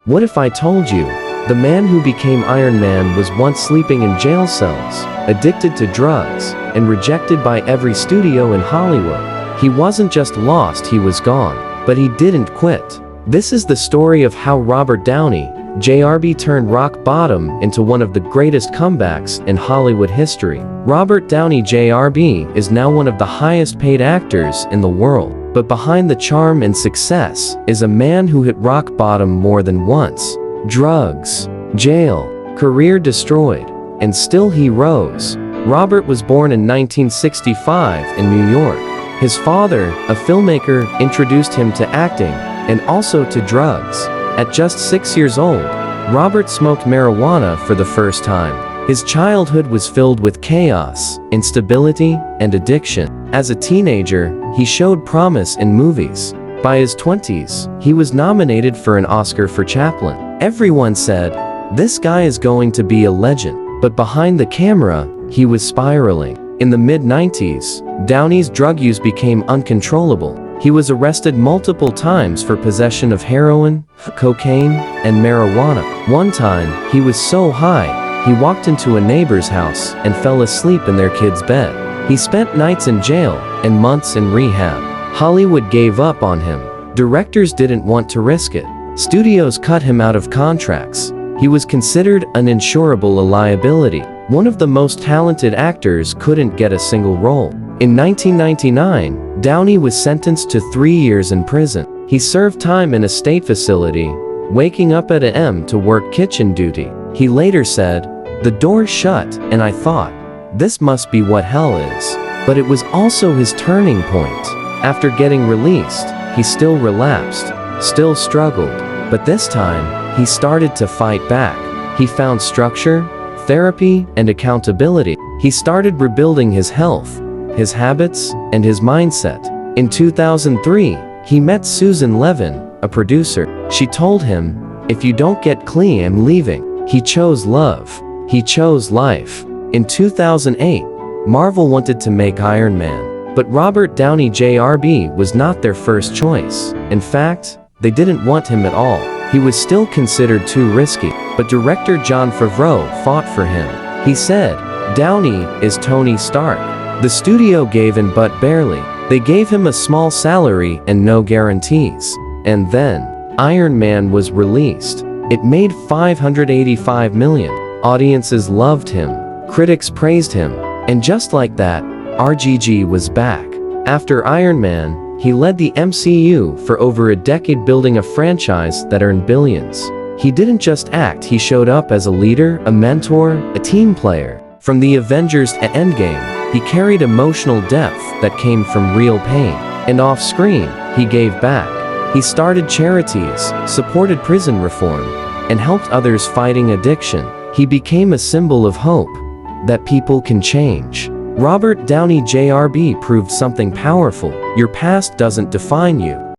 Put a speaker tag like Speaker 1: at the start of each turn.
Speaker 1: What if I told you, the man who became Iron Man was once sleeping in jail cells, addicted to drugs, and rejected by every studio in Hollywood? He wasn't just lost, he was gone, but he didn't quit. This is the story of how Robert Downey, Jr. turned rock bottom into one of the greatest comebacks in Hollywood history. Robert Downey Jr. is now one of the highest paid actors in the world. But behind the charm and success is a man who hit rock bottom more than once. Drugs, jail, career destroyed, and still he rose. Robert was born in 1965 in New York. His father, a filmmaker, introduced him to acting and also to drugs. At just 6 years old, Robert smoked marijuana for the first time. His childhood was filled with chaos, instability, and addiction. As a teenager, he showed promise in movies. By his 20s, he was nominated for an Oscar for Chaplin. Everyone said, "This guy is going to be a legend." But behind the camera, he was spiraling. In the mid-90s, Downey's drug use became uncontrollable. He was arrested multiple times for possession of heroin, cocaine, and marijuana. One time, he was so high, he walked into a neighbor's house and fell asleep in their kid's bed. He spent nights in jail and months in rehab. Hollywood gave up on him. Directors didn't want to risk it. Studios cut him out of contracts. He was considered uninsurable liability. One of the most talented actors couldn't get a single role. In 1999, Downey was sentenced to 3 years in prison. He served time in a state facility, waking up at a.m. to work kitchen duty. He later said, "The door shut, and I thought, this must be what hell is." But it was also his turning point. After getting released, he still relapsed, still struggled. But this time, he started to fight back. He found structure, therapy, and accountability. He started rebuilding his health, his habits, and his mindset. In 2003, he met Susan Levin, a producer. She told him, "If you don't get clean, I'm leaving." He chose love. He chose life. In 2008, Marvel wanted to make Iron Man, but Robert Downey Jr. was not their first choice. In fact, they didn't want him at all. He was still considered too risky, but director Jon Favreau fought for him. He said, "Downey is Tony Stark." The studio gave in but barely. They gave him a small salary and no guarantees. And then, Iron Man was released. It made $585 million. Audiences loved him. Critics praised him. And just like that, RGG was back. After Iron Man, he led the MCU for over a decade, building a franchise that earned billions. He didn't just act, he showed up as a leader, a mentor, a team player. From the Avengers to Endgame, he carried emotional depth that came from real pain. And off-screen, he gave back. He started charities, supported prison reform, and helped others fighting addiction. He became a symbol of hope, that people can change. Robert Downey Jr. proved something powerful. Your past doesn't define you.